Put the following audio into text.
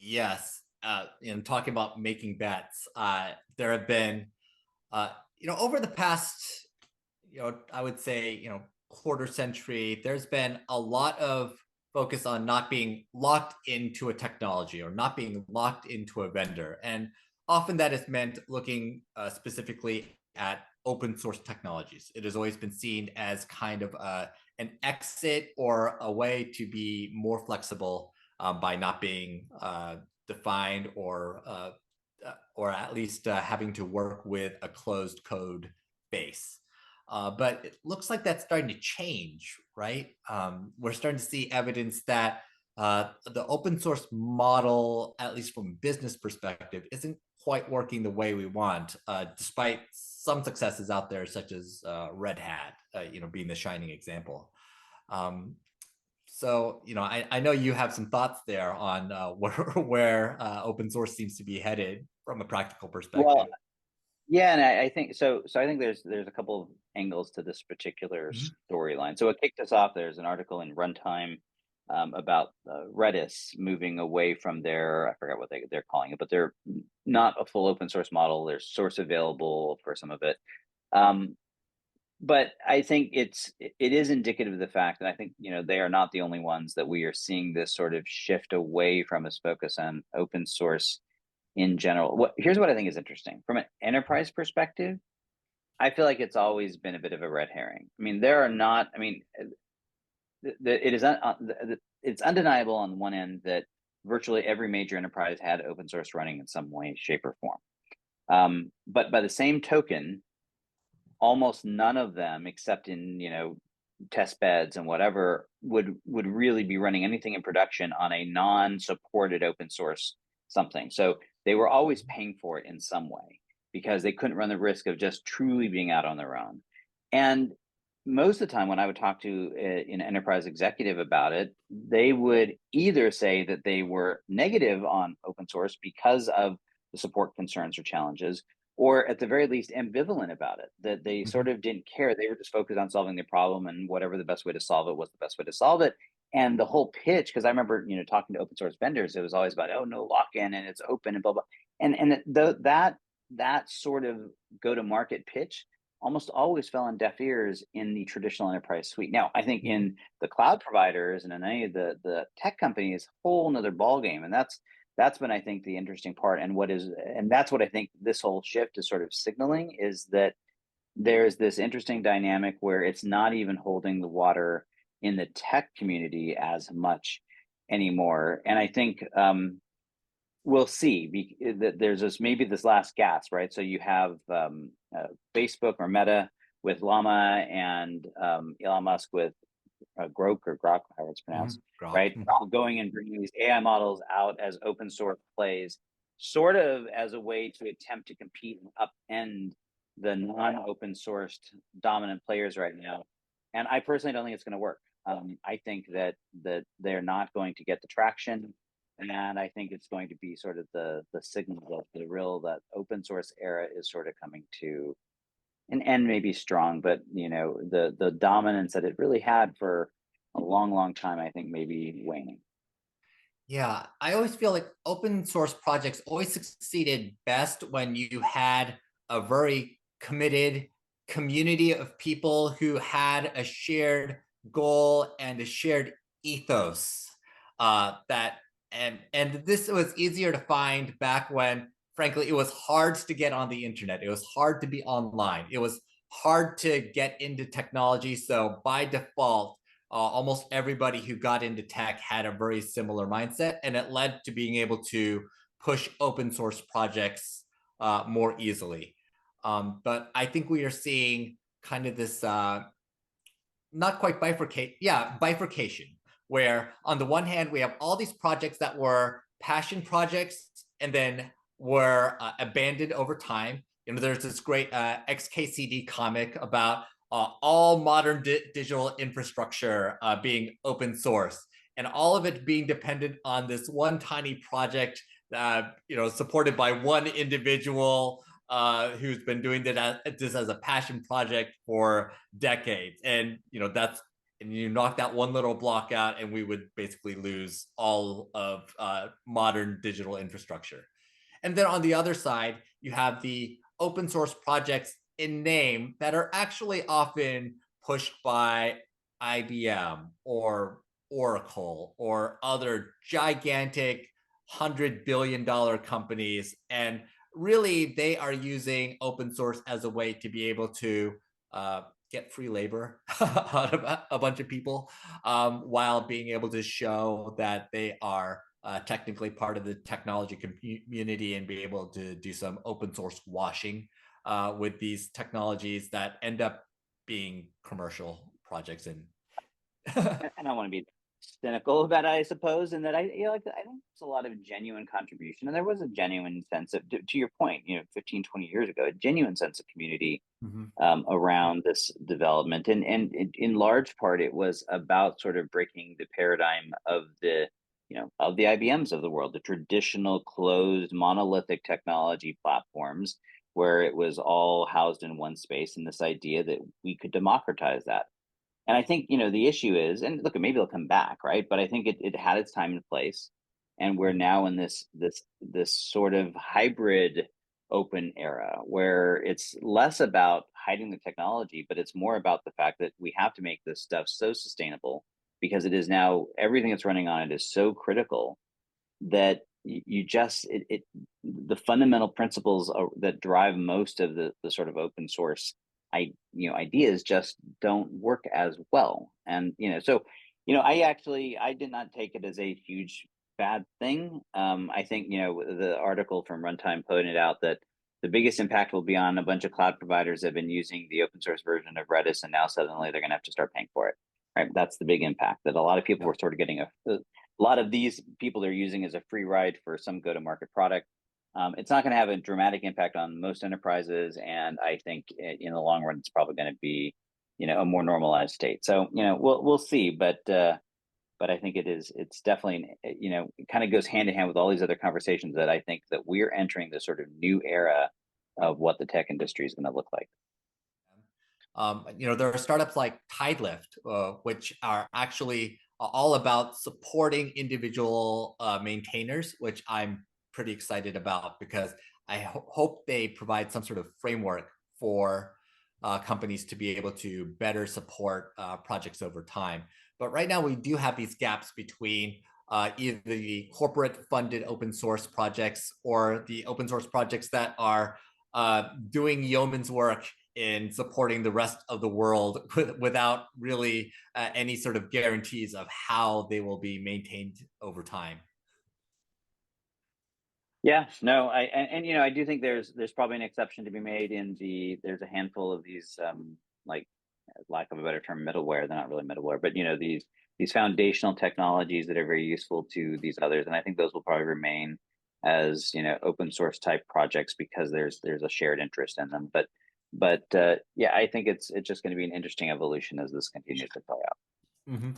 Yes. Talking about making bets, there have been, over the past, I would say, quarter century, there's been a lot of focus on not being locked into a technology or not being locked into a vendor. And often that is meant looking specifically at open source technologies. It has always been seen as kind of an exit or a way to be more flexible by not being defined or at least having to work with a closed code base. But it looks like that's starting to change, right? We're starting to see evidence that the open source model, at least from a business perspective, isn't quite working the way we want, despite some successes out there, such as Red Hat, being the shining example. Um, I know you have some thoughts there on where open source seems to be headed from a practical perspective. Well, yeah, and I think so. So I think there's a couple of angles to this particular Mhm. storyline. So what kicked us off? There's an article in Runtime about Redis moving away from their, I forgot what they're calling it, but they're not a full open source model. There's source available for some of it. Um, but I think it is indicative of the fact that I think they are not the only ones that we are seeing this sort of shift away from this focus on open source in general. Here's what I think is interesting from an enterprise perspective. I feel like it's always been a bit of a red herring. I mean, there are not. I mean, it is it's undeniable on the one end that virtually every major enterprise had open source running in some way, shape, or form. But by the same token, almost none of them, except in test beds and whatever, would really be running anything in production on a non-supported open source something. So they were always paying for it in some way because they couldn't run the risk of just truly being out on their own. And most of the time when I would talk to an enterprise executive about it, they would either say that they were negative on open source because of the support concerns or challenges, or at the very least ambivalent about it, that they sort Mhm. of didn't care. They were just focused on solving the problem, and whatever the best way to solve it was the best way to solve it. And the whole pitch, because I remember talking to open source vendors, it was always about, oh, no lock in and it's open and blah blah. And that sort of go to market pitch almost always fell on deaf ears in the traditional enterprise suite. Now, I think Mhm. in the cloud providers and in any of the tech companies, whole another ball game, and that's been, I think, the interesting part. And that's what I think this whole shift is sort of signaling, is that there's this interesting dynamic where it's not even holding the water in the tech community as much anymore. And I think we'll see that there's this last gasp, right? So you have Facebook or Meta with Llama, and Elon Musk with Grok or Grok, however it's pronounced, Mhm. Grok. right? Going and bringing these AI models out as open source plays, sort of as a way to attempt to compete and upend the non-open sourced dominant players right now. And I personally don't think it's going to work. I think that they're not going to get the traction, and I think it's going to be sort of the signal of that open source era is sort of coming to an end, maybe strong, but the dominance that it really had for a long, long time, I think maybe waning. Yeah, I always feel like open source projects always succeeded best when you had a very committed community of people who had a shared goal and a shared ethos. That and this was easier to find back when, frankly, it was hard to get on the internet. It was hard to be online. It was hard to get into technology. So by default, almost everybody who got into tech had a very similar mindset, and it led to being able to push open source projects more easily. But I think we are seeing kind of this not quite bifurcation, where on the one hand we have all these projects that were passion projects and then were abandoned over time. There's this great XKCD comic about all modern digital infrastructure being open source, and all of it being dependent on this one tiny project, supported by one individual who's been doing this as a passion project for decades. And that's and you knock that one little block out, and we would basically lose all of modern digital infrastructure. And then on the other side, you have the open source projects in name that are actually often pushed by IBM or Oracle or other gigantic $100 billion companies. And really, they are using open source as a way to be able to get free labor out of a bunch of people, while being able to show that they are technically part of the technology community and be able to do some open source washing with these technologies that end up being commercial projects. And And I want to be cynical about it, I suppose, and that I like I think there's a lot of genuine contribution, and there was a genuine sense of, to your point, 15, 20 years ago, a genuine sense of community Mhm. around this development, and in large part it was about sort of breaking the paradigm of the IBMs of the world, the traditional closed monolithic technology platforms where it was all housed in one space, and this idea that we could democratize that. And I think, the issue is, and look, maybe they'll come back, right? But I think it had its time and place. And we're now in this sort of hybrid open era where it's less about hiding the technology, but it's more about the fact that we have to make this stuff so sustainable because it is now everything that's running on it is so critical that you just the fundamental principles that drive most of the sort of open source ideas just don't work as well. And so I did not take it as a huge bad thing. I think the article from Runtime pointed out that the biggest impact will be on a bunch of cloud providers that have been using the open source version of Redis, and now suddenly they're going to have to start paying for it. Right, that's the big impact, that a lot of people Yeah. were sort of getting a lot of these people they're using as a free ride for some go-to-market product. It's not going to have a dramatic impact on most enterprises, and I think in the long run, it's probably going to be, a more normalized state. So, we'll see, but I think it's definitely, it kind of goes hand in hand with all these other conversations that I think that we're entering this sort of new era of what the tech industry is going to look like. There are startups like Tidelift, which are actually all about supporting individual maintainers, which I'm pretty excited about because I hope they provide some sort of framework for companies to be able to better support projects over time. But right now, we do have these gaps between either the corporate funded open source projects or the open source projects that are doing yeoman's work in supporting the rest of the world without really any sort of guarantees of how they will be maintained over time. Yeah, no, and I do think there's probably an exception to be made there's a handful of these like, lack of a better term, middleware. They're not really middleware, but these foundational technologies that are very useful to these others, and I think those will probably remain as open source type projects because there's a shared interest in them. But yeah, I think it's just going to be an interesting evolution as this continues to play out. Mhm.